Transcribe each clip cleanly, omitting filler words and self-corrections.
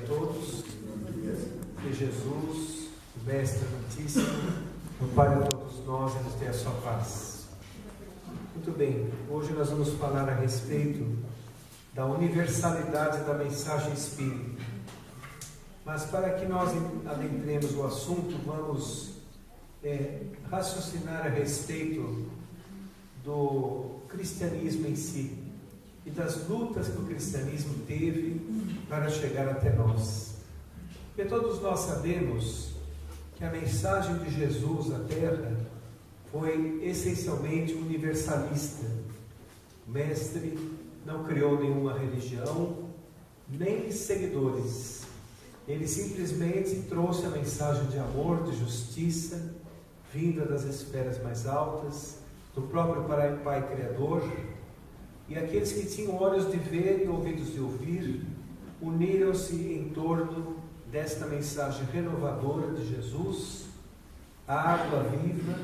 todos. Que Jesus, o Mestre Amantíssimo, o Pai de todos nós, nos dê a sua paz. Muito bem, hoje nós vamos falar a respeito da universalidade da mensagem espírita. Mas para que nós adentremos o assunto, vamos raciocinar a respeito do cristianismo em si e das lutas que o cristianismo teve para chegar até nós. Porque todos nós sabemos que a mensagem de Jesus à Terra foi essencialmente universalista. O Mestre não criou nenhuma religião, nem seguidores. Ele simplesmente trouxe a mensagem de amor, de justiça, vinda das esferas mais altas, do próprio Pai Criador. E aqueles que tinham olhos de ver e ouvidos de ouvir, uniram-se em torno desta mensagem renovadora de Jesus, a água viva,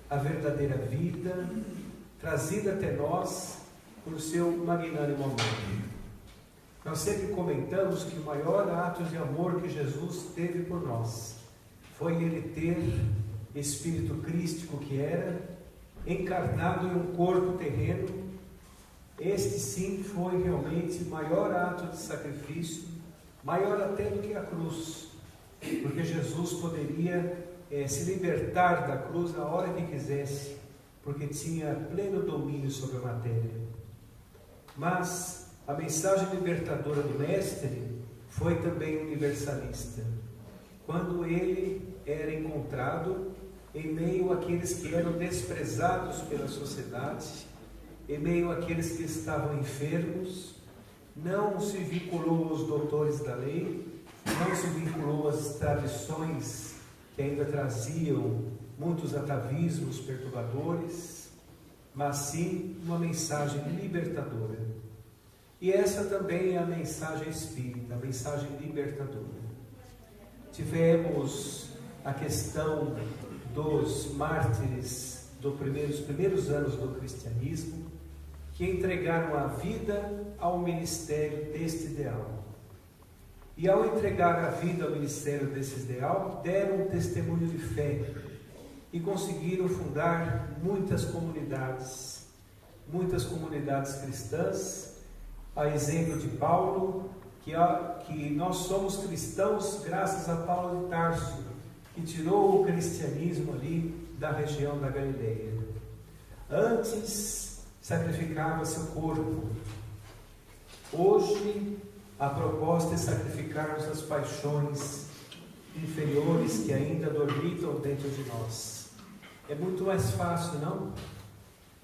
a verdadeira vida, trazida até nós por seu magnânimo amor. Nós sempre comentamos que o maior ato de amor que Jesus teve por nós foi ele ter Espírito Crístico que era, encarnado em um corpo terreno. Este sim foi realmente o maior ato de sacrifício, maior até do que a cruz, porque Jesus poderia se libertar da cruz a hora que quisesse, porque tinha pleno domínio sobre a matéria. Mas a mensagem libertadora do Mestre foi também universalista. Quando ele era encontrado em meio àqueles que eram desprezados pela sociedade, em meio àqueles que estavam enfermos, não se vinculou aos doutores da lei, não se vinculou às tradições que ainda traziam muitos atavismos perturbadores, mas sim uma mensagem libertadora. E essa também é a mensagem espírita, a mensagem libertadora. Tivemos a questão dos mártires dos primeiros anos do cristianismo, que entregaram a vida ao ministério deste ideal. E ao entregar a vida ao ministério desse ideal, deram um testemunho de fé e conseguiram fundar muitas comunidades cristãs, a exemplo de Paulo, que nós somos cristãos graças a Paulo de Tarso, que tirou o cristianismo ali da região da Galileia. Antes sacrificava seu corpo. Hoje a proposta é sacrificarmos as paixões inferiores que ainda dormitam dentro de nós. É muito mais fácil, não?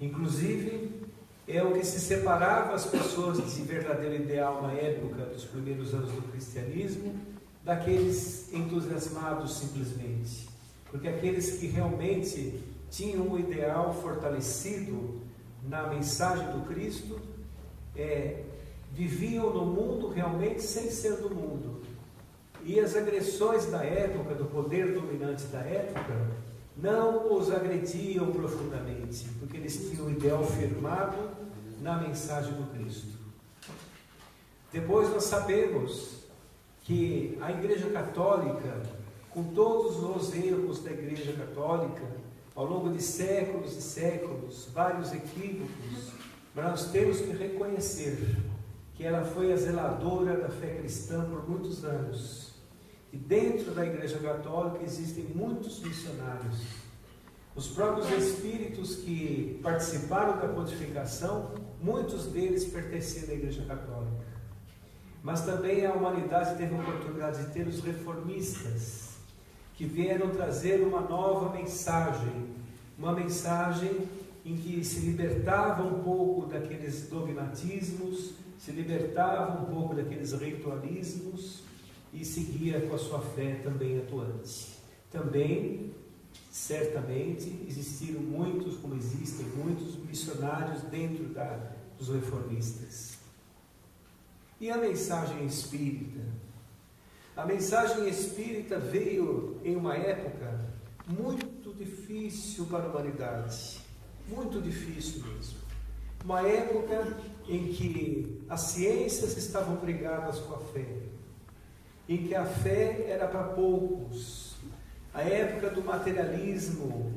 Inclusive, é o que se separava as pessoas de verdadeiro ideal na época dos primeiros anos do cristianismo, daqueles entusiasmados simplesmente. Porque aqueles que realmente tinham o ideal fortalecido na mensagem do Cristo, viviam no mundo realmente sem ser do mundo. E as agressões da época, do poder dominante da época, não os agrediam profundamente, porque eles tinham o ideal firmado na mensagem do Cristo. Depois nós sabemos que a Igreja Católica, com todos os erros da Igreja Católica, ao longo de séculos e séculos, vários equívocos, mas nós temos que reconhecer que ela foi a zeladora da fé cristã por muitos anos. E dentro da Igreja Católica existem muitos missionários. Os próprios espíritos que participaram da codificação, muitos deles pertenciam à Igreja Católica. Mas também a humanidade teve a oportunidade de ter os reformistas, que vieram trazer uma nova mensagem, uma mensagem em que se libertava um pouco daqueles dogmatismos, se libertava um pouco daqueles ritualismos e seguia com a sua fé também atuante. Também, certamente, existiram muitos, como existem muitos missionários dentro dos reformistas. E a mensagem espírita? A mensagem espírita veio em uma época muito difícil para a humanidade, muito difícil mesmo. Uma época em que as ciências estavam brigadas com a fé. em que a fé era para poucos, a época do materialismo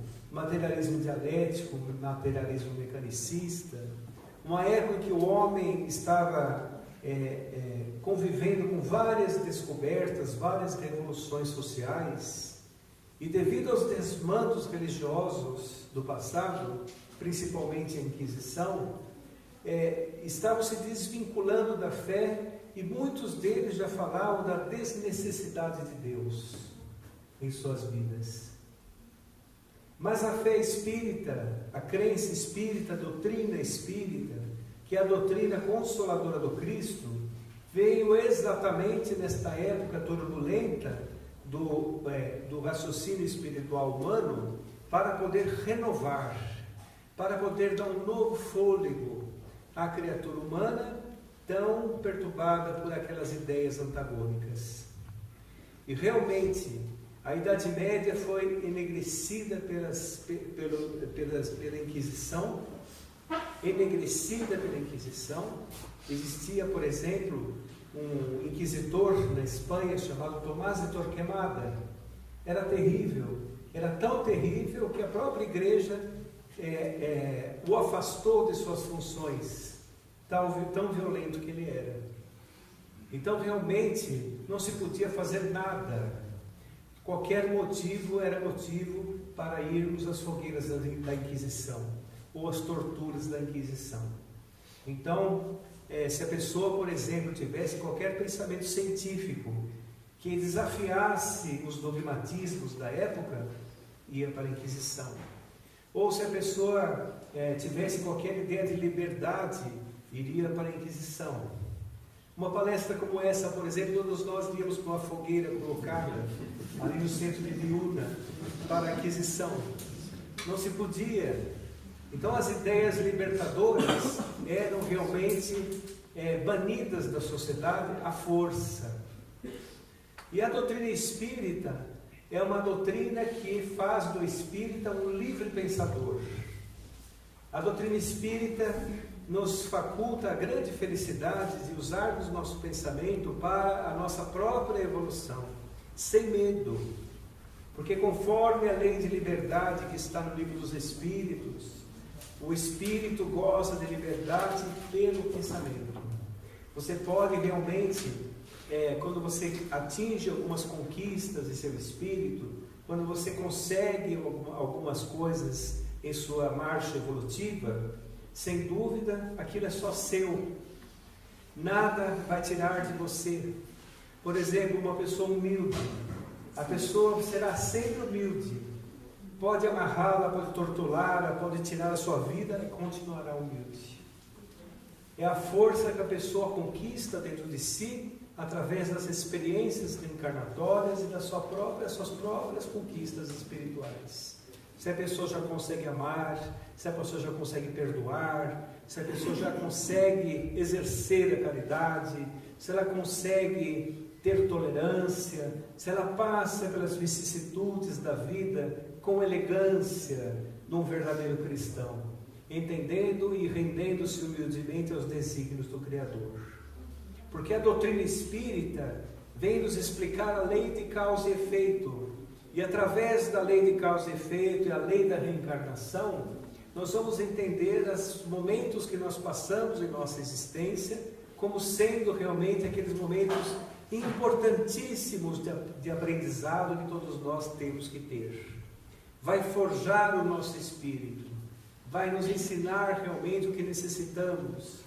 dialético, materialismo mecanicista, uma época em que o homem estava convivendo com várias descobertas, várias revoluções sociais, e devido aos desmandos religiosos do passado, principalmente a Inquisição, estavam se desvinculando da fé, e muitos deles já falavam da desnecessidade de Deus em suas vidas. Mas a fé espírita, a crença espírita, a doutrina espírita, que é a doutrina consoladora do Cristo, veio exatamente nesta época turbulenta do raciocínio espiritual humano, para poder renovar, para poder dar um novo fôlego à criatura humana, tão perturbada por aquelas ideias antagônicas. E realmente, a Idade Média foi enegrecida pela Inquisição, Existia, por exemplo, um inquisitor na Espanha chamado Tomás de Torquemada. Era terrível, era tão terrível que a própria igreja o afastou de suas funções, tão violento que ele era. Então realmente não se podia fazer nada. Qualquer motivo era motivo para irmos às fogueiras da Inquisição, ou às torturas da Inquisição. Então, se a pessoa, por exemplo, tivesse qualquer pensamento científico que desafiasse os dogmatismos da época, ia para a Inquisição. Ou se a pessoa tivesse qualquer ideia de liberdade, iria para a Inquisição. Uma palestra como essa, por exemplo, todos nós íamos para uma fogueira colocada ali no centro de Biúna para a Inquisição. Não se podia. Então as ideias libertadoras eram realmente banidas da sociedade à força. E a doutrina espírita é uma doutrina que faz do espírita um livre pensador. A doutrina espírita nos faculta a grande felicidade de usarmos nosso pensamento para a nossa própria evolução, sem medo. Porque conforme a lei de liberdade que está no livro dos Espíritos, o espírito goza de liberdade pelo pensamento. Você pode realmente, quando você atinge algumas conquistas em seu espírito, quando você consegue algumas coisas em sua marcha evolutiva, sem dúvida, aquilo é só seu. Nada vai tirar de você. Por exemplo, uma pessoa humilde. A pessoa será sempre humilde. Pode amarrá-la, pode torturá-la, pode tirar a sua vida e continuará humilde. É a força que a pessoa conquista dentro de si através das experiências reencarnatórias e das suas próprias conquistas espirituais. Se a pessoa já consegue amar, se a pessoa já consegue perdoar, se a pessoa já consegue exercer a caridade, se ela consegue ter tolerância, se ela passa pelas vicissitudes da vida com elegância de um verdadeiro cristão, entendendo e rendendo-se humildemente aos desígnios do Criador. Porque a doutrina espírita vem nos explicar a lei de causa e efeito. E através da lei de causa e efeito e a lei da reencarnação, nós vamos entender os momentos que nós passamos em nossa existência como sendo realmente aqueles momentos importantíssimos de aprendizado que todos nós temos que ter. Vai forjar o nosso espírito, vai nos ensinar realmente o que necessitamos,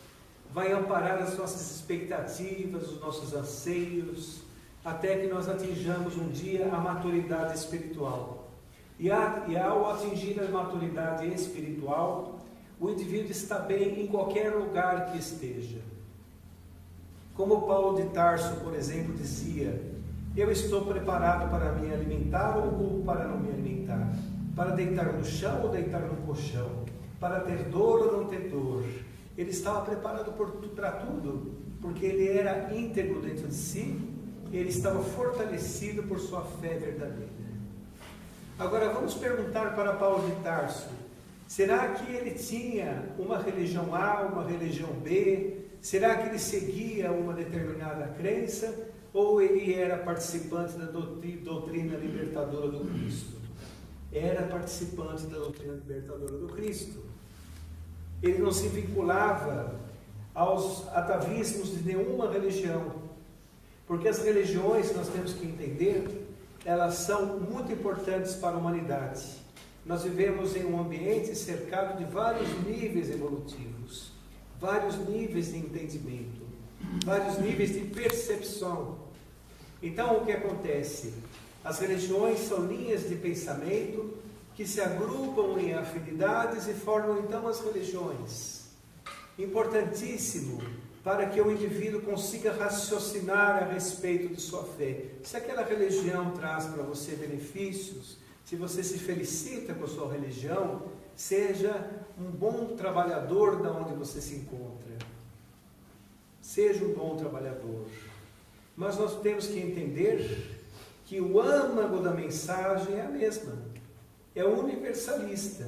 vai amparar as nossas expectativas, os nossos anseios, até que nós atinjamos um dia a maturidade espiritual. E ao atingir a maturidade espiritual, o indivíduo está bem em qualquer lugar que esteja. Como Paulo de Tarso, por exemplo, dizia: eu estou preparado para me alimentar ou para não me alimentar, para deitar no chão ou deitar no colchão, para ter dor ou não ter dor. Ele estava preparado para tudo, porque ele era íntegro dentro de si. Ele estava fortalecido por sua fé verdadeira. Agora vamos perguntar para Paulo de Tarso: será que ele tinha uma religião A, uma religião B? Será que ele seguia uma determinada crença? ou ele era participante da doutrina libertadora do Cristo? Era participante da doutrina libertadora do Cristo. Ele não se vinculava aos atavismos de nenhuma religião, porque as religiões, nós temos que entender, elas são muito importantes para a humanidade. Nós vivemos em um ambiente cercado de vários níveis evolutivos, vários níveis de entendimento, vários níveis de percepção. Então, o que acontece? As religiões são linhas de pensamento que se agrupam em afinidades e formam então as religiões. Importantíssimo para que o indivíduo consiga raciocinar a respeito de sua fé. Se aquela religião traz para você benefícios, se você se felicita com a sua religião, seja um bom trabalhador da onde você se encontra. Seja um bom trabalhador. Mas nós temos que entender que o âmago da mensagem é a mesma. É universalista.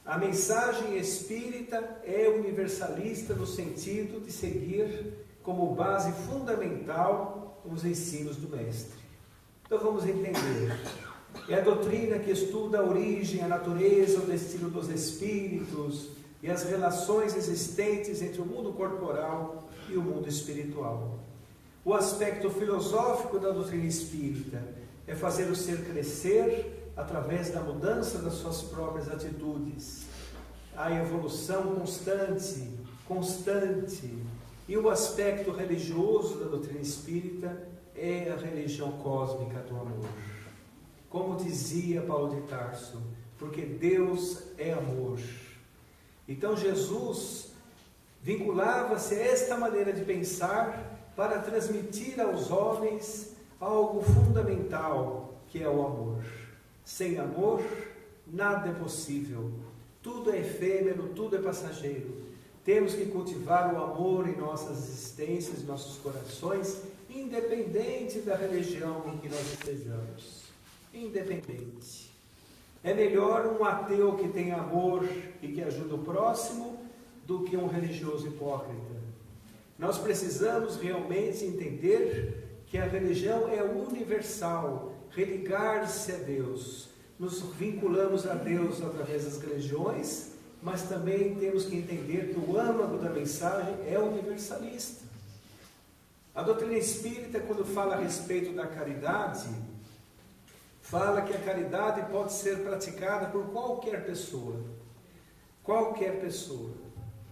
A mensagem espírita é universalista no sentido de seguir como base fundamental os ensinos do Mestre. Então vamos entender. É a doutrina que estuda a origem, a natureza, o destino dos espíritos e as relações existentes entre o mundo corporal e o mundo espiritual. O aspecto filosófico da doutrina espírita é fazer o ser crescer através da mudança das suas próprias atitudes, a evolução constante. E o aspecto religioso da doutrina espírita é a religião cósmica do amor. Como dizia Paulo de Tarso, porque Deus é amor. Então Jesus vinculava-se a esta maneira de pensar para transmitir aos homens algo fundamental, que é o amor. Sem amor, nada é possível. Tudo é efêmero, tudo é passageiro. Temos que cultivar o amor em nossas existências, em nossos corações, independente da religião em que nós estejamos. Independente. É melhor um ateu que tem amor e que ajuda o próximo do que um religioso hipócrita. Nós precisamos realmente entender que a religião é universal, religar-se a Deus. Nos vinculamos a Deus através das religiões, mas também temos que entender que o âmago da mensagem é universalista. A doutrina espírita, quando fala a respeito da caridade, fala que a caridade pode ser praticada por qualquer pessoa,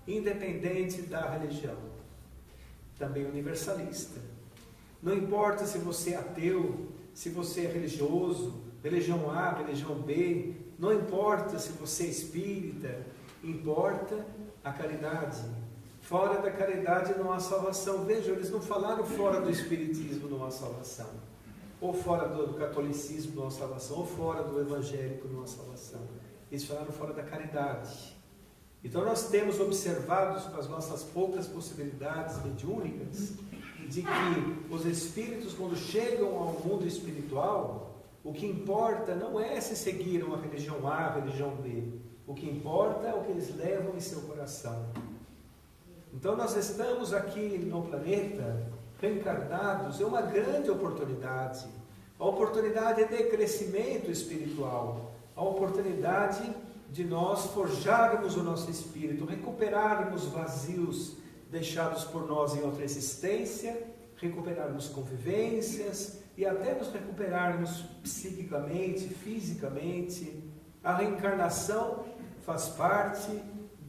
independente da religião. Também universalista. Não importa se você é ateu, se você é religioso, religião A, religião B, não importa se você é espírita, importa a caridade. Fora da caridade não há salvação. Vejam, eles não falaram fora do espiritismo não há salvação, ou fora do catolicismo não há salvação, ou fora do evangélico não há salvação. Eles falaram fora da caridade. Então nós temos observado com as nossas poucas possibilidades mediúnicas, de que os espíritos, quando chegam ao mundo espiritual, o que importa não é se seguiram a religião A, a religião B. O que importa é o que eles levam em seu coração. Então nós estamos aqui no planeta, reencarnados, é uma grande oportunidade. A oportunidade de crescimento espiritual. A oportunidade de nós forjarmos o nosso espírito, recuperarmos vazios deixados por nós em outra existência, recuperarmos convivências e até nos recuperarmos psiquicamente, fisicamente. A reencarnação faz parte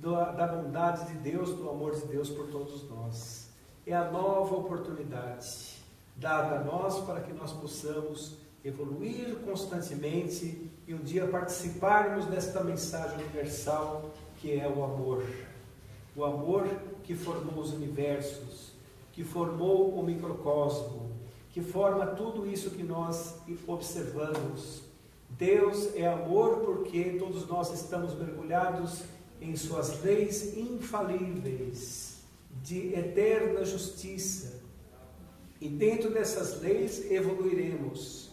da bondade de Deus, do amor de Deus por todos nós. É a nova oportunidade dada a nós para que nós possamos evoluir constantemente e um dia participarmos desta mensagem universal que é o amor. O amor que formou os universos, que formou o microcosmo, que forma tudo isso que nós observamos. Deus é amor porque todos nós estamos mergulhados em suas leis infalíveis, de eterna justiça. E dentro dessas leis evoluiremos.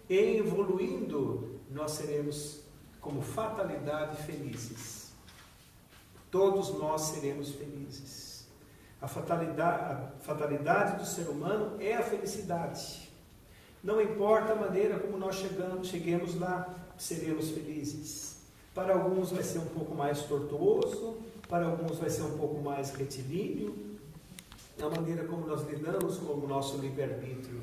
E evoluindo, nós seremos, como fatalidade, felizes. Todos nós seremos felizes. A fatalidade do ser humano é a felicidade. Não importa a maneira como nós cheguemos lá, seremos felizes. Para alguns vai ser um pouco mais tortuoso, para alguns vai ser um pouco mais retilíneo, a maneira como nós lidamos com o nosso livre-arbítrio.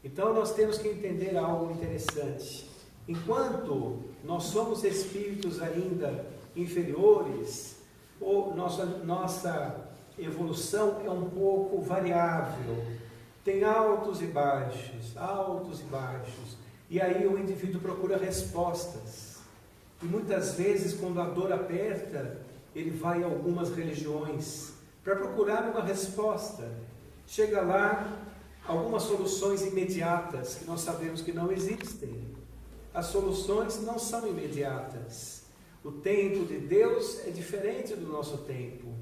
Então nós temos que entender algo interessante. Enquanto nós somos espíritos ainda inferiores, ou nossa evolução é um pouco variável, tem altos e baixos, e aí o indivíduo procura respostas. E muitas vezes, quando a dor aperta, ele vai a algumas religiões para procurar uma resposta. Chega lá, algumas soluções imediatas, que nós sabemos que não existem. As soluções não são imediatas. O tempo de Deus é diferente do nosso tempo.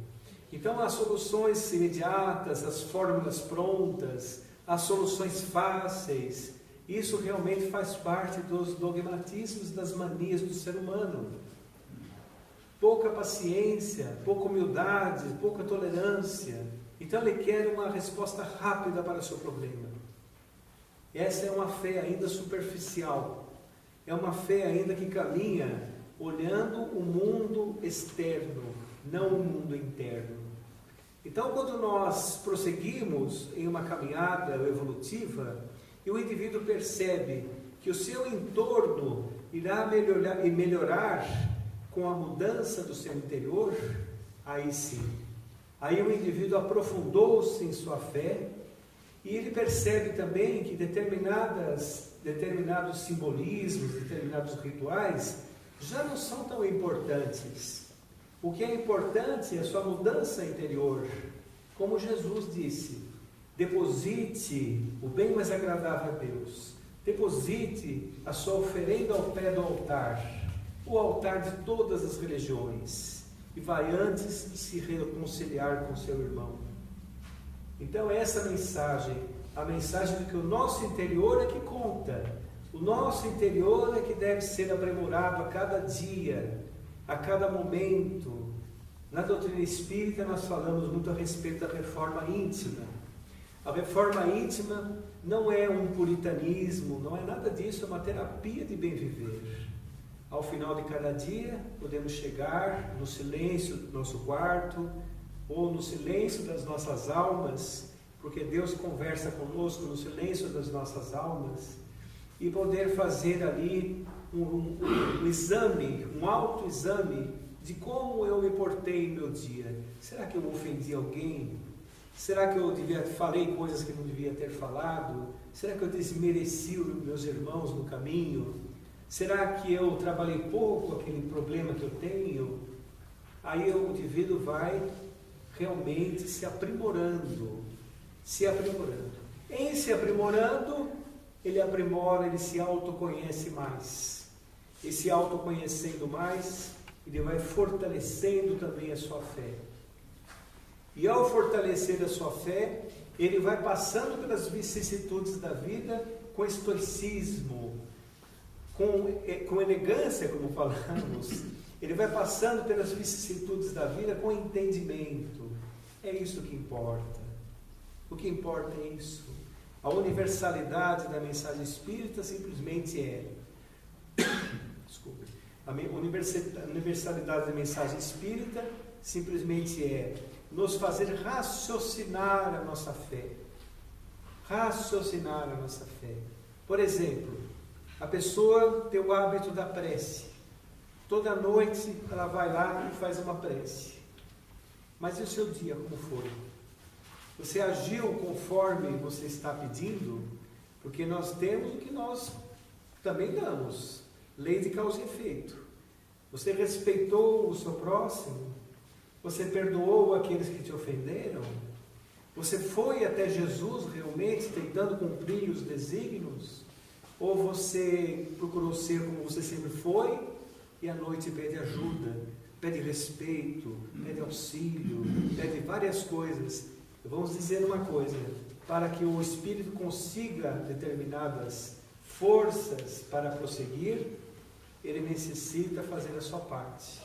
Então, as soluções imediatas, as fórmulas prontas, as soluções fáceis, isso realmente faz parte dos dogmatismos, das manias do ser humano. Pouca paciência, pouca humildade, pouca tolerância. Então, ele quer uma resposta rápida para o seu problema. Essa é uma fé ainda superficial. É uma fé ainda que caminha olhando o mundo externo, não o mundo interno. Então, quando nós prosseguimos em uma caminhada evolutiva, e o indivíduo percebe que o seu entorno irá melhorar com a mudança do seu interior, aí sim. Aí o indivíduo aprofundou-se em sua fé, e ele percebe também que determinados simbolismos, determinados rituais, já não são tão importantes. O que é importante é a sua mudança interior. Como Jesus disse, deposite o bem mais agradável a Deus. Deposite a sua oferenda ao pé do altar, o altar de todas as religiões, e vai antes se reconciliar com seu irmão. Então essa mensagem, a mensagem de que o nosso interior é que conta. O nosso interior é que deve ser aprimorado a cada dia, a cada momento. Na doutrina espírita nós falamos muito a respeito da reforma íntima. A reforma íntima não é um puritanismo, não é nada disso, é uma terapia de bem viver. Ao final de cada dia, podemos chegar no silêncio do nosso quarto, ou no silêncio das nossas almas, porque Deus conversa conosco no silêncio das nossas almas, e poder fazer ali um exame, um autoexame de como eu me portei no meu dia. Será que eu ofendi alguém? Será que eu falei coisas que não devia ter falado? Será que eu desmereci os meus irmãos no caminho? Será que eu trabalhei pouco aquele problema que eu tenho? Aí o indivíduo vai realmente se aprimorando. Em se aprimorando, ele aprimora, ele se autoconhece mais. E se autoconhecendo mais, ele vai fortalecendo também a sua fé. E ao fortalecer a sua fé, ele vai passando pelas vicissitudes da vida com estoicismo, com elegância, como falamos. Ele vai passando pelas vicissitudes da vida com entendimento. É isso que importa. O que importa é isso. A universalidade da mensagem espírita simplesmente é... Desculpe. A universalidade da mensagem espírita simplesmente é nos fazer raciocinar a nossa fé. Raciocinar a nossa fé. Por exemplo, a pessoa tem o hábito da prece. Toda noite ela vai lá e faz uma prece. Mas e o seu dia, como foi? Você agiu conforme você está pedindo? Porque nós temos o que nós também damos. Lei de causa e efeito. Você respeitou o seu próximo? Você perdoou aqueles que te ofenderam? Você foi até Jesus realmente tentando cumprir os desígnios? Ou você procurou ser como você sempre foi e à noite pede ajuda, pede respeito, pede auxílio, pede várias coisas? Vamos dizer uma coisa: para que o espírito consiga determinadas forças para prosseguir, ele necessita fazer a sua parte.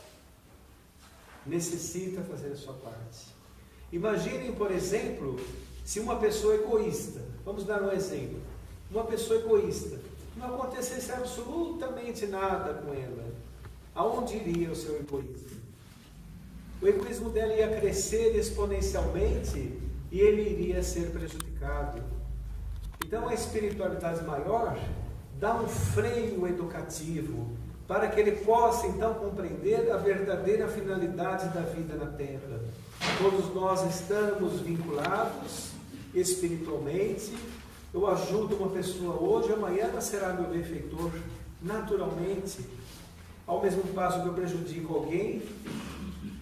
Imaginem, por exemplo, se uma pessoa egoísta, vamos dar um exemplo, uma pessoa egoísta, não acontecesse absolutamente nada com ela, aonde iria o seu egoísmo? O egoísmo dela ia crescer exponencialmente e ele iria ser prejudicado. Então a espiritualidade maior dá um freio educativo para que ele possa então compreender a verdadeira finalidade da vida na Terra. Todos nós estamos vinculados espiritualmente. Eu ajudo uma pessoa hoje, amanhã ela será meu benfeitor, naturalmente. Ao mesmo passo que eu prejudico alguém,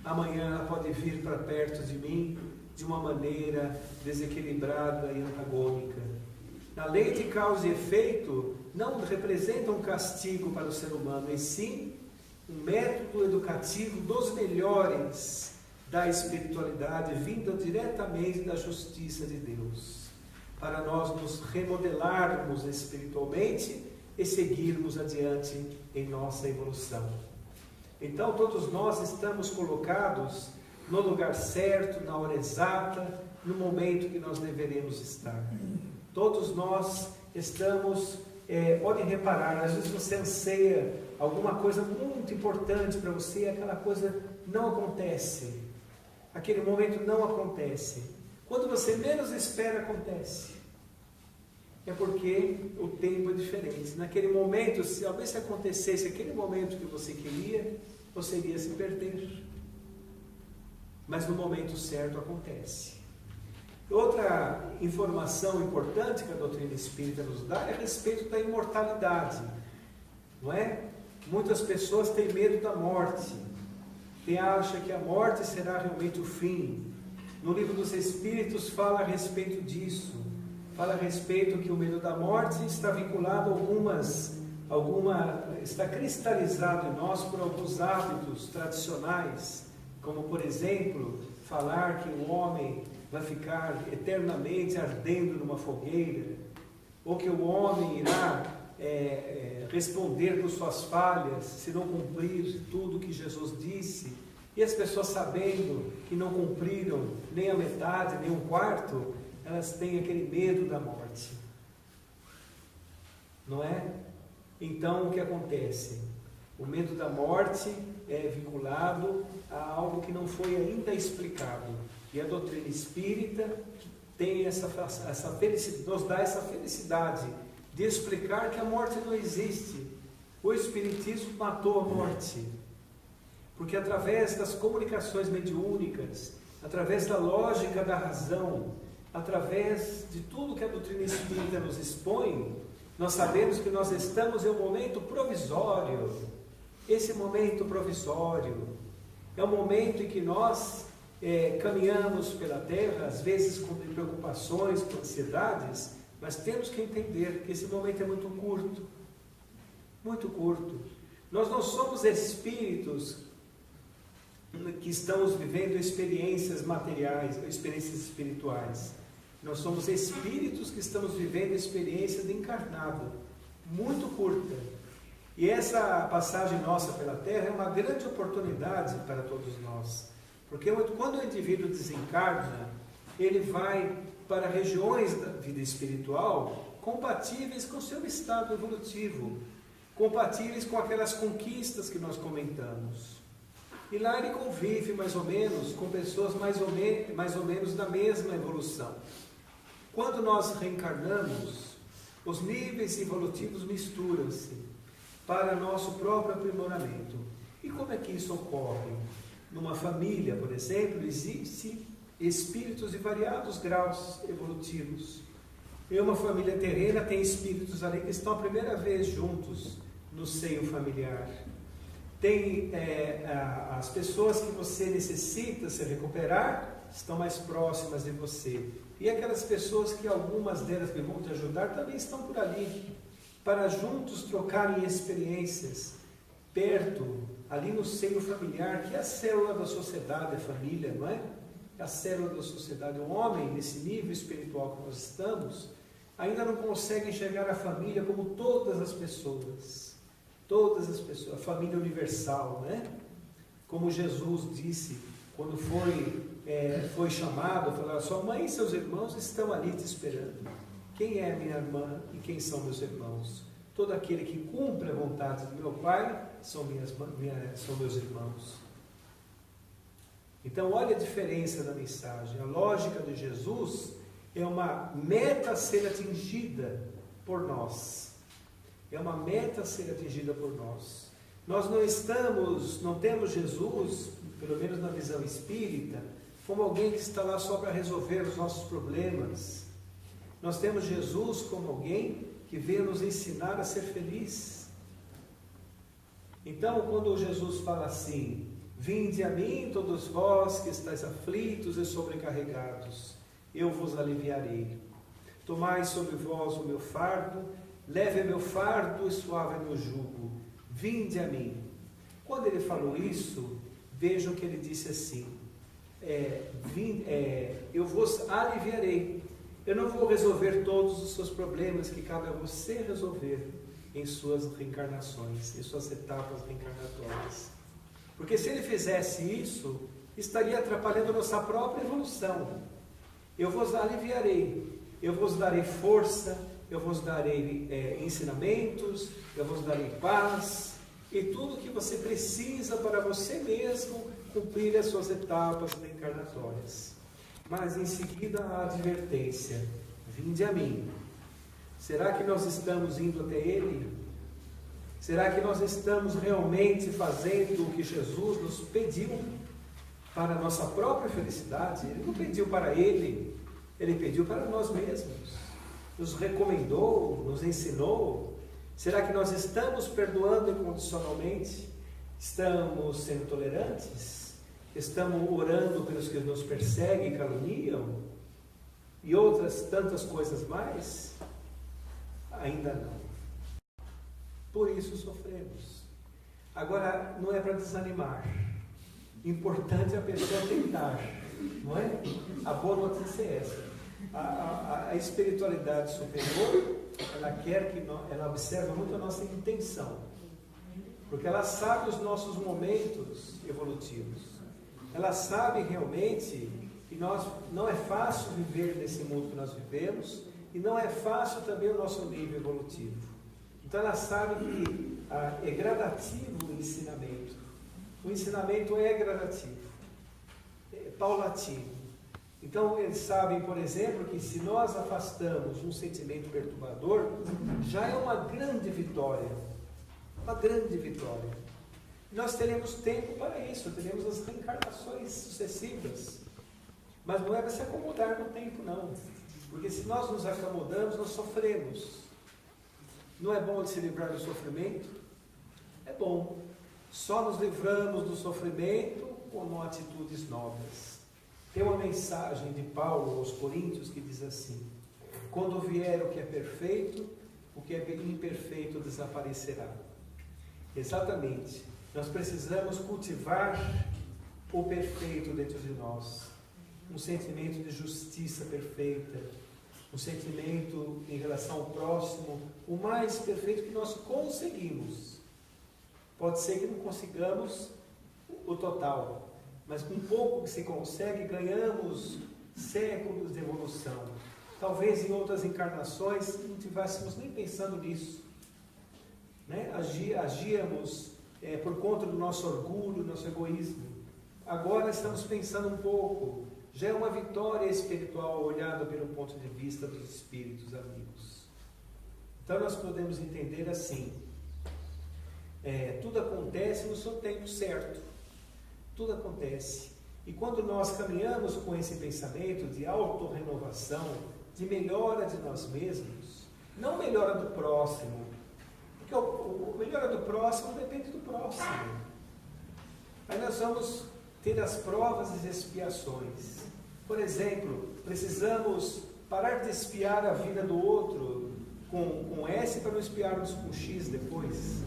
amanhã ela pode vir para perto de mim de uma maneira desequilibrada e antagônica. A lei de causa e efeito não representa um castigo para o ser humano, e sim um método educativo dos melhores da espiritualidade, vindo diretamente da justiça de Deus, para nós nos remodelarmos espiritualmente e seguirmos adiante em nossa evolução. Então todos nós estamos colocados no lugar certo, na hora exata, no momento que nós deveremos estar. Todos nós estamos, podem reparar, às vezes você anseia alguma coisa muito importante para você e aquela coisa não acontece. Aquele momento não acontece. Quando você menos espera, acontece. É porque o tempo é diferente. Naquele momento, talvez se acontecesse aquele momento que você queria, você iria se perder. Mas no momento certo acontece. Outra informação importante que a doutrina espírita nos dá é a respeito da imortalidade. Não é? Muitas pessoas têm medo da morte. Acham que a morte será realmente o fim. No livro dos Espíritos fala a respeito disso. Fala a respeito que o medo da morte está vinculado a está cristalizado em nós por alguns hábitos tradicionais, como por exemplo, falar que o homem vai ficar eternamente ardendo numa fogueira, ou que o homem irá responder por suas falhas se não cumprir tudo que Jesus disse, e as pessoas sabendo que não cumpriram nem a metade, nem um quarto, elas têm aquele medo da morte, não é? Então o que acontece? O medo da morte é vinculado a algo que não foi ainda explicado, e a doutrina espírita tem nos dá essa felicidade de explicar que a morte não existe. O Espiritismo matou a morte, porque através das comunicações mediúnicas, através da lógica da razão, através de tudo que a doutrina espírita nos expõe, nós sabemos que nós estamos em um momento provisório. Esse momento provisório é o momento em que nós caminhamos pela Terra, às vezes com preocupações, com ansiedades, mas temos que entender que esse momento é muito curto. Muito curto. Nós não somos espíritos que estamos vivendo experiências materiais, experiências espirituais. Nós somos espíritos que estamos vivendo experiências de encarnado, muito curta. E essa passagem nossa pela Terra é uma grande oportunidade para todos nós. Porque quando o indivíduo desencarna, ele vai para regiões da vida espiritual compatíveis com o seu estado evolutivo, compatíveis com aquelas conquistas que nós comentamos. E lá ele convive mais ou menos com pessoas mais ou menos da mesma evolução. Quando nós reencarnamos, os níveis evolutivos misturam-se para nosso próprio aprimoramento. E como é que isso ocorre? Numa família, por exemplo, existem espíritos de variados graus evolutivos. Em uma família terrena tem espíritos ali que estão a primeira vez juntos no seio familiar. Tem as pessoas que você necessita se recuperar, estão mais próximas de você. E aquelas pessoas que algumas delas que vão te ajudar também estão por ali, para juntos trocarem experiências, perto, ali no seio familiar, que é a célula da sociedade, a família, não é? É a célula da sociedade. Um homem, nesse nível espiritual que nós estamos, ainda não consegue enxergar a família como todas as pessoas, a família universal, né? Como Jesus disse, quando foi foi chamado, falou: sua mãe e seus irmãos estão ali te esperando. Quem é minha irmã e quem são meus irmãos? Todo aquele que cumpre a vontade do meu Pai são meus irmãos. Então, olha a diferença da mensagem. A lógica de Jesus é uma meta a ser atingida por nós. É uma meta a ser atingida por nós. Nós não temos Jesus, pelo menos na visão espírita, como alguém que está lá só para resolver os nossos problemas. Nós temos Jesus como alguém que veio nos ensinar a ser feliz. Então, quando Jesus fala assim: vinde a mim, todos vós que estáis aflitos e sobrecarregados, eu vos aliviarei. Tomai sobre vós o meu fardo, leve meu fardo e suave meu jugo. Vinde a mim. Quando ele falou isso, vejam que ele disse assim: eu vos aliviarei. Eu não vou resolver todos os seus problemas que cabe a você resolver em suas reencarnações, em suas etapas reencarnatórias. Porque se ele fizesse isso, estaria atrapalhando a nossa própria evolução. Eu vos aliviarei, eu vos darei força, eu vos darei ensinamentos, eu vos darei paz e tudo o que você precisa para você mesmo cumprir as suas etapas reencarnatórias. Mas em seguida a advertência: vinde a mim. Será que nós estamos indo até Ele? Será que nós estamos realmente fazendo o que Jesus nos pediu para a nossa própria felicidade? Ele não pediu para Ele, Ele pediu para nós mesmos. Nos recomendou, nos ensinou. Será que nós estamos perdoando incondicionalmente? Estamos sendo tolerantes? Estamos orando pelos que nos perseguem e caluniam? E outras tantas coisas mais? Ainda não. Por isso sofremos. Agora, não é para desanimar. Importante é a pessoa tentar, não é? A boa notícia é essa. A espiritualidade superior, ela quer que ela observa muito a nossa intenção. Porque ela sabe os nossos momentos evolutivos. Ela sabe realmente que não é fácil viver nesse mundo que nós vivemos e não é fácil também o nosso nível evolutivo. Então ela sabe que é gradativo o ensinamento. O ensinamento é gradativo, é paulatino. Então eles sabem, por exemplo, que se nós afastamos um sentimento perturbador, já é uma grande vitória. Uma grande vitória. Nós teremos tempo para isso, teremos as reencarnações sucessivas. Mas não é para se acomodar no tempo, não. Porque se nós nos acomodamos, nós sofremos. Não é bom se livrar do sofrimento? É bom. Só nos livramos do sofrimento com atitudes novas. Tem uma mensagem de Paulo aos Coríntios que diz assim: quando vier o que é perfeito, o que é imperfeito desaparecerá. Exatamente. Nós precisamos cultivar o perfeito dentro de nós. Um sentimento de justiça perfeita. Um sentimento em relação ao próximo, o mais perfeito que nós conseguimos. Pode ser que não consigamos o total, mas com pouco que se consegue, ganhamos séculos de evolução. Talvez em outras encarnações não estivéssemos nem pensando nisso. Né? Agíamos por conta do nosso orgulho, do nosso egoísmo. Agora estamos pensando um pouco. Já é uma vitória espiritual olhada pelo ponto de vista dos espíritos amigos. Então nós podemos entender assim: tudo acontece no seu tempo certo. Tudo acontece. E quando nós caminhamos com esse pensamento de autorrenovação, de melhora de nós mesmos, não melhora do próximo, porque o melhora do próximo depende do próximo. Aí nós vamos ter as provas e as expiações. Por exemplo, precisamos parar de espiar a vida do outro com S para não espiarmos com X depois.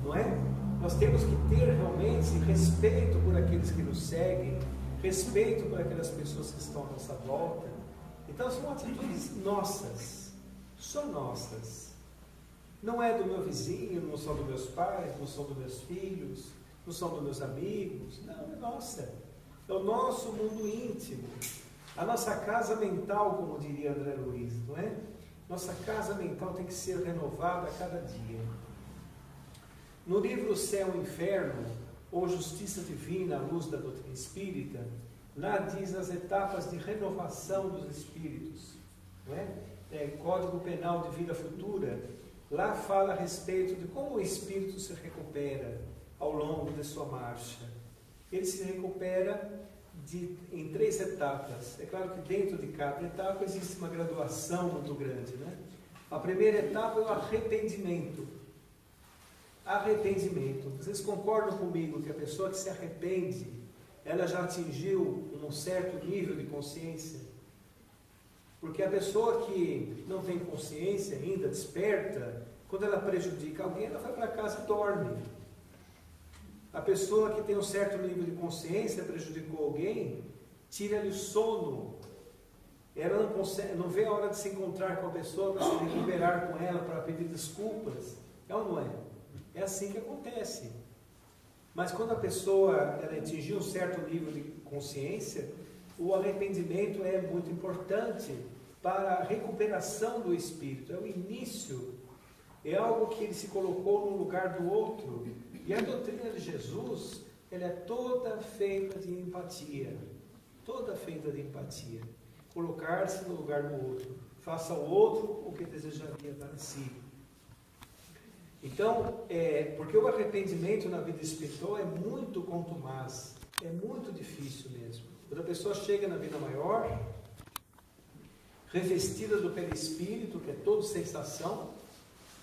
Não é? Nós temos que ter realmente respeito por aqueles que nos seguem, respeito por aquelas pessoas que estão à nossa volta. Então são atitudes nossas, só nossas. Não é do meu vizinho, não são dos meus pais, não são dos meus filhos, não são dos meus amigos. Não, é nossa. É o nosso mundo íntimo. A nossa casa mental, como diria André Luiz, não é? Nossa casa mental tem que ser renovada a cada dia. No livro Céu e Inferno, ou Justiça Divina à Luz da Doutrina Espírita, lá diz as etapas de renovação dos espíritos, não é? Código Penal de Vida Futura, lá fala a respeito de como o espírito se recupera ao longo de sua marcha. Ele se recupera em 3 etapas. É claro que dentro de cada etapa existe uma graduação muito grande, né? A primeira etapa é o arrependimento. Arrependimento. Vocês concordam comigo que a pessoa que se arrepende, ela já atingiu um certo nível de consciência? Porque a pessoa que não tem consciência ainda, desperta, quando ela prejudica alguém, ela vai para casa e dorme. A pessoa que tem um certo nível de consciência, prejudicou alguém, tira-lhe o sono. Ela não consegue, não vê a hora de se encontrar com a pessoa para se recuperar com ela, para pedir desculpas. É ou não é? É assim que acontece. Mas quando a pessoa ela atingiu um certo nível de consciência, o arrependimento é muito importante para a recuperação do espírito. É o início. É algo que ele se colocou no lugar do outro. E a doutrina de Jesus, ela é toda feita de empatia. Toda feita de empatia. Colocar-se no lugar do outro. Faça ao outro o que desejaria para si. Então, porque o arrependimento na vida espiritual é muito contumaz. É muito difícil mesmo. Quando a pessoa chega na vida maior, revestida do perispírito, que é toda sensação,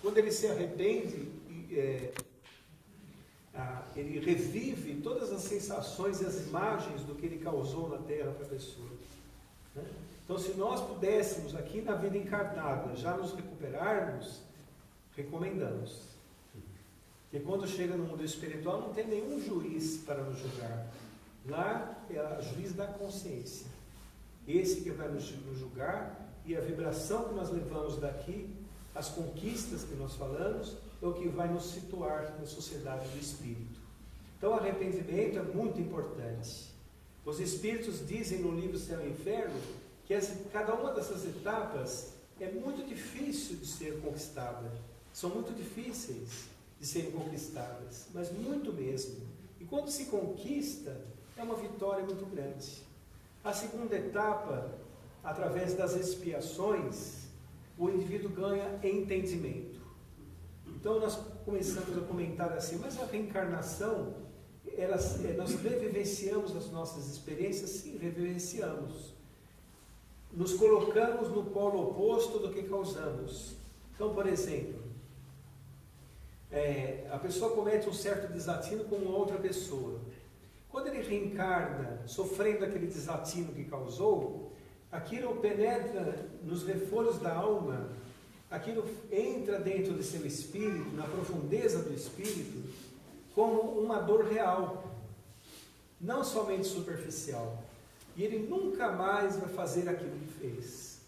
quando ele se arrepende, ele revive todas as sensações e as imagens do que ele causou na Terra para a pessoa. Né? Então, se nós pudéssemos aqui na vida encarnada já nos recuperarmos, recomendamos. Porque quando chega no mundo espiritual não tem nenhum juiz para nos julgar. Lá é o juiz da consciência. Esse que vai nos julgar, e a vibração que nós levamos daqui, as conquistas que nós falamos, é o que vai nos situar na sociedade do espírito. Então, o arrependimento é muito importante. Os espíritos dizem no livro Céu e Inferno que cada uma dessas etapas é muito difícil de ser conquistada. São muito difíceis de serem conquistadas, mas muito mesmo. E quando se conquista, é uma vitória muito grande. A segunda etapa, através das expiações, o indivíduo ganha entendimento. Então nós começamos a comentar assim, mas a reencarnação, nós revivenciamos as nossas experiências? Sim, revivenciamos. Nos colocamos no polo oposto do que causamos. Então, por exemplo, a pessoa comete um certo desatino com outra pessoa. Quando ele reencarna, sofrendo aquele desatino que causou, aquilo penetra nos refolhos da alma, aquilo entra dentro de seu espírito, na profundeza do espírito, como uma dor real, não somente superficial. E ele nunca mais vai fazer aquilo que fez,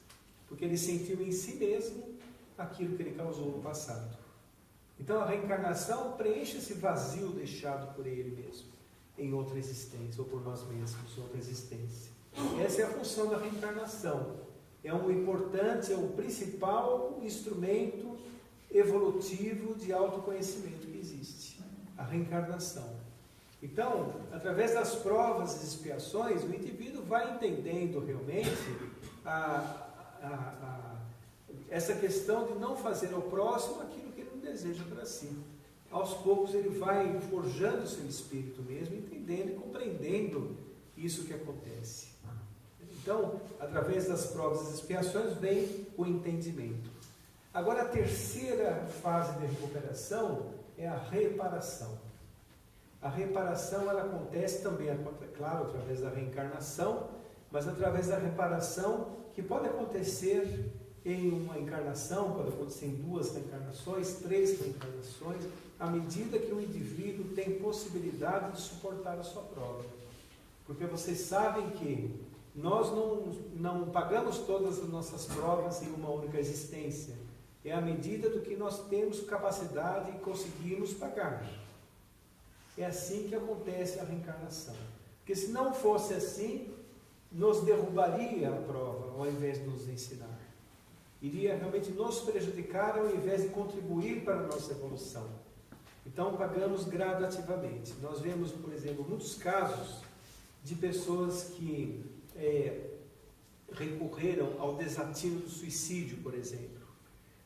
porque ele sentiu em si mesmo aquilo que ele causou no passado. Então a reencarnação preenche esse vazio deixado por ele mesmo, em outra existência, ou por nós mesmos, em outra existência. Essa é a função da reencarnação. É um importante, é o principal instrumento evolutivo de autoconhecimento que existe, a reencarnação. Então, através das provas e expiações, o indivíduo vai entendendo realmente essa questão de não fazer ao próximo aquilo que ele não deseja para si. Aos poucos ele vai forjando o seu espírito mesmo, entendendo e compreendendo isso que acontece. Então, através das provas e expiações vem o entendimento. Agora, a terceira fase de recuperação é a reparação. A reparação ela acontece também, é claro, através da reencarnação, mas através da reparação que pode acontecer em uma encarnação, pode acontecer em 2 reencarnações, 3 reencarnações, à medida que o indivíduo tem possibilidade de suportar a sua prova. Porque vocês sabem que nós não pagamos todas as nossas provas em uma única existência. É à medida do que nós temos capacidade e conseguimos pagar. É assim que acontece a reencarnação. Porque se não fosse assim, nos derrubaria a prova, ao invés de nos ensinar. Iria realmente nos prejudicar, ao invés de contribuir para a nossa evolução. Então, pagamos gradativamente. Nós vemos, por exemplo, muitos casos de pessoas que recorreram ao desatino do suicídio, por exemplo.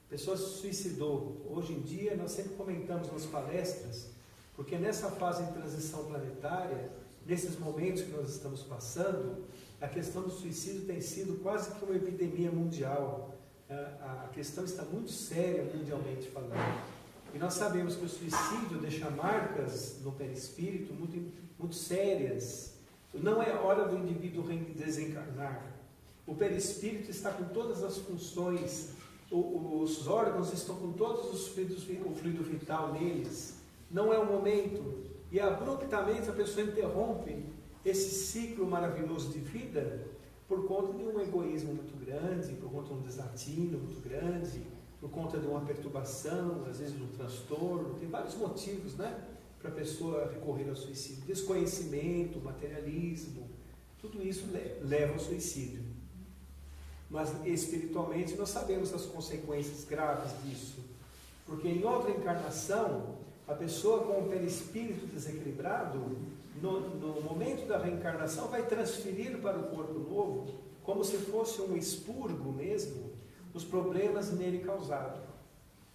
A pessoa se suicidou. Hoje em dia, nós sempre comentamos nas palestras, porque nessa fase de transição planetária, nesses momentos que nós estamos passando, a questão do suicídio tem sido quase que uma epidemia mundial. A questão está muito séria mundialmente falando. E nós sabemos que o suicídio deixa marcas no perispírito muito sérias. Não é hora do indivíduo desencarnar. O perispírito está com todas as funções, os órgãos estão com todos os fluidos, o fluido vital neles. Não é o momento. E abruptamente a pessoa interrompe esse ciclo maravilhoso de vida por conta de um egoísmo muito grande, por conta de um desatino muito grande, por conta de uma perturbação, às vezes de um transtorno. Tem vários motivos, né, para a pessoa recorrer ao suicídio. Desconhecimento, materialismo, tudo isso leva ao suicídio. Mas espiritualmente nós sabemos as consequências graves disso. Porque em outra encarnação, a pessoa com o perispírito desequilibrado, no momento da reencarnação, vai transferir para o corpo novo, como se fosse um expurgo mesmo, os problemas nele causados.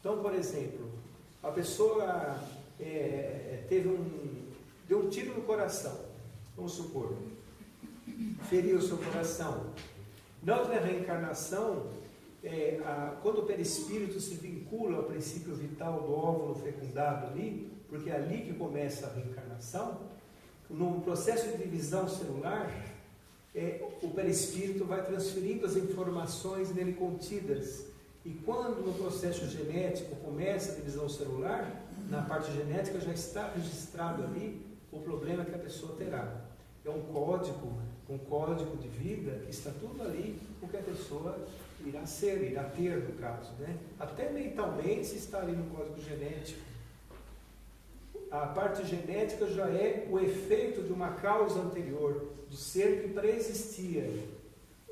Então, por exemplo, a pessoa deu um tiro no coração, vamos supor, feriu o seu coração. Na outra reencarnação, quando o perispírito se vincula ao princípio vital do óvulo fecundado ali, porque é ali que começa a reencarnação, no processo de divisão celular, o perispírito vai transferindo as informações nele contidas. E quando no processo genético começa a divisão celular, na parte genética já está registrado ali o problema que a pessoa terá. É um código de vida, que está tudo ali, o que a pessoa irá ter, no caso, né? Até mentalmente está ali no código genético. A parte genética já é o efeito de uma causa anterior, do ser que preexistia.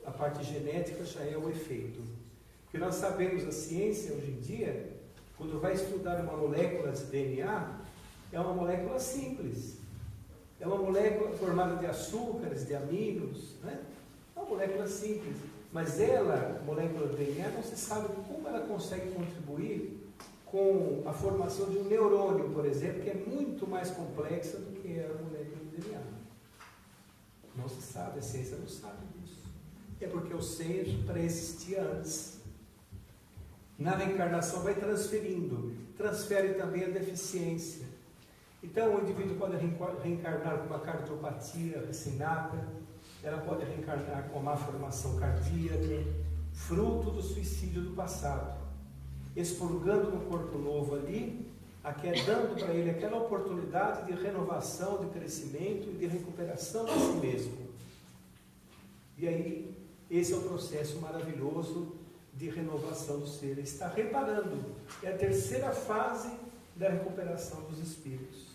A parte genética já é o efeito. Porque nós sabemos, a ciência hoje em dia, quando vai estudar uma molécula de DNA, é uma molécula simples. É uma molécula formada de açúcares, de aminos, né? É uma molécula simples. Mas ela, a molécula do DNA, não se sabe como ela consegue contribuir com a formação de um neurônio, por exemplo, que é muito mais complexa do que a molécula do DNA. Não se sabe, a ciência não sabe disso. É porque o ser pré-existia antes. Na reencarnação vai transferindo, transfere também a deficiência. Então o indivíduo pode reencarnar com uma cardiopatia recém-nata, ela pode reencarnar com uma má formação cardíaca, fruto do suicídio do passado, expurgando no corpo novo ali, dando para ele aquela oportunidade de renovação, de crescimento e de recuperação de si mesmo. E aí, esse é o processo maravilhoso de renovação do ser. Ele está reparando. É a terceira fase da recuperação dos espíritos,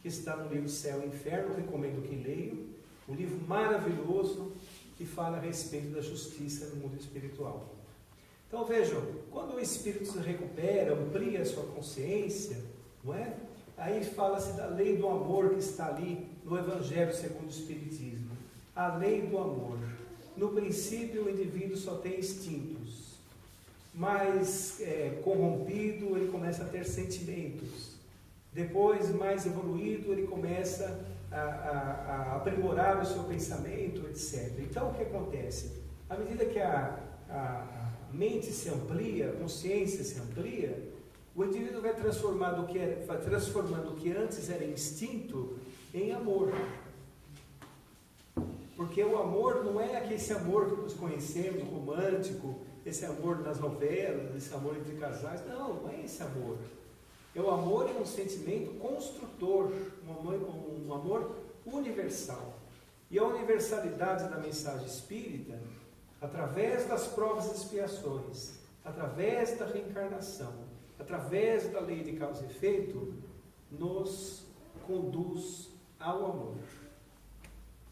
que está no livro Céu e Inferno, recomendo que leiam, um livro maravilhoso que fala a respeito da justiça no mundo espiritual. Então vejam, quando o espírito se recupera, amplia a sua consciência, não é? Aí fala-se da lei do amor que está ali no Evangelho segundo o Espiritismo. A lei do amor. No princípio o indivíduo só tem instintos, mas corrompido ele começa a ter sentimentos. Depois, mais evoluído, ele começa a aprimorar o seu pensamento, etc. Então o que acontece? À medida que a mente se amplia, a consciência se amplia, o indivíduo vai transformando o que antes era instinto em amor. Porque o amor não é esse amor que nós conhecemos, romântico, esse amor nas novelas, esse amor entre casais. Não é esse amor. O amor é um sentimento construtor, um amor universal. E a universalidade da mensagem espírita, através das provas e expiações, através da reencarnação, através da lei de causa e efeito, nos conduz ao amor.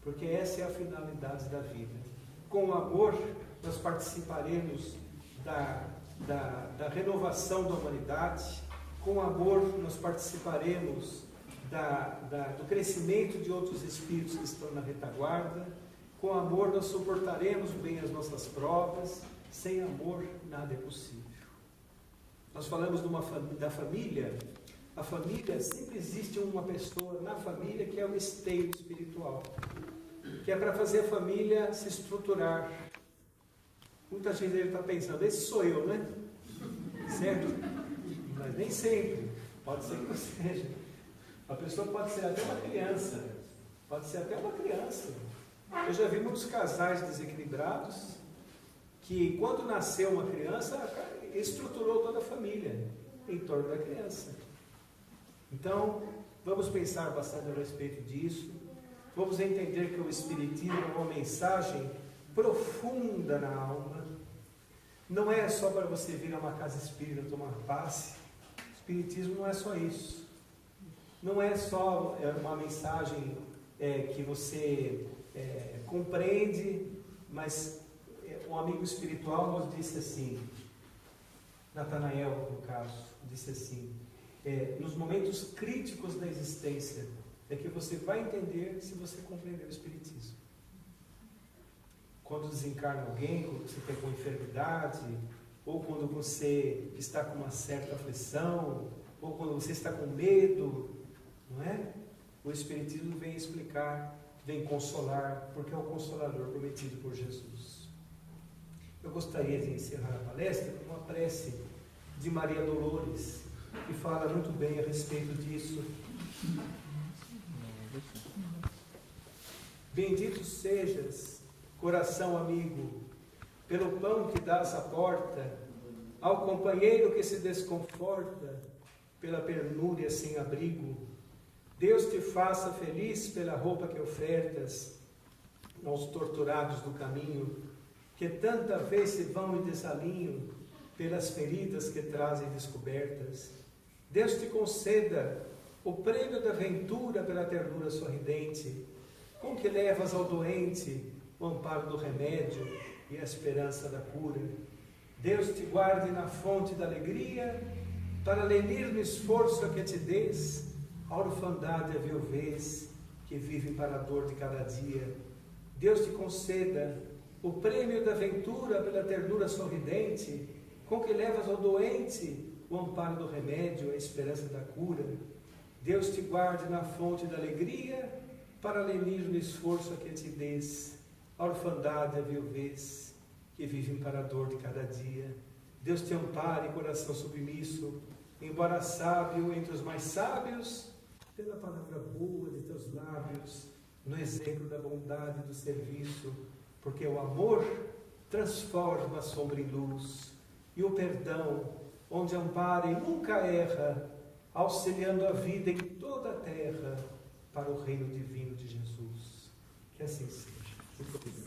porque essa é a finalidade da vida. Com o amor, nós participaremos da renovação da humanidade. Com amor, nós participaremos do crescimento de outros espíritos que estão na retaguarda. Com amor, nós suportaremos bem as nossas provas. Sem amor, nada é possível. Nós falamos da família. A família, sempre existe uma pessoa na família que é o esteio espiritual, que é para fazer a família se estruturar. Muita gente deve estar pensando, esse sou eu, né? Certo? Mas nem sempre. Pode ser que não seja. A pessoa pode ser até uma criança. Pode ser até uma criança. Eu já vi muitos casais desequilibrados que, quando nasceu uma criança, estruturou toda a família em torno da criança. Então, vamos pensar bastante a respeito disso. Vamos entender que o Espiritismo é uma mensagem profunda na alma. Não é só para você vir a uma casa espírita tomar passe. O Espiritismo não é só isso. Não é só uma mensagem que você compreende, mas um amigo espiritual nos disse assim, Natanael, no caso, disse assim, nos momentos críticos da existência, é que você vai entender se você compreender o Espiritismo. Quando desencarna alguém, quando você tem uma enfermidade, ou quando você está com uma certa aflição, ou quando você está com medo, não é? O Espiritismo vem explicar, vem consolar, porque é o Consolador prometido por Jesus. Eu gostaria de encerrar a palestra com uma prece de Maria Dolores, que fala muito bem a respeito disso. Bendito sejas, coração amigo, pelo pão que dás à porta, ao companheiro que se desconforta, pela penúria sem abrigo. Deus te faça feliz pela roupa que ofertas aos torturados do caminho, que tanta vez se vão e desalinham pelas feridas que trazem descobertas. Deus te conceda o prêmio da ventura pela ternura sorridente, com que levas ao doente o amparo do remédio e a esperança da cura. Deus te guarde na fonte da alegria, para lenir no esforço a que te des, a orfandade e a viuvez que vivem para a dor de cada dia. Deus te conceda o prêmio da ventura pela ternura sorridente, com que levas ao doente o amparo do remédio, a esperança da cura. Deus te guarde na fonte da alegria, para lenir no esforço a que te des, a orfandade e a viuvez que vivem para a dor de cada dia. Deus te ampare, coração submisso, embora sábio entre os mais sábios, pela palavra boa de teus lábios, no exemplo da bondade e do serviço, porque o amor transforma a sombra em luz, e o perdão, onde ampara e nunca erra, auxiliando a vida em toda a terra, para o reino divino de Jesus. Que assim seja. Muito obrigado.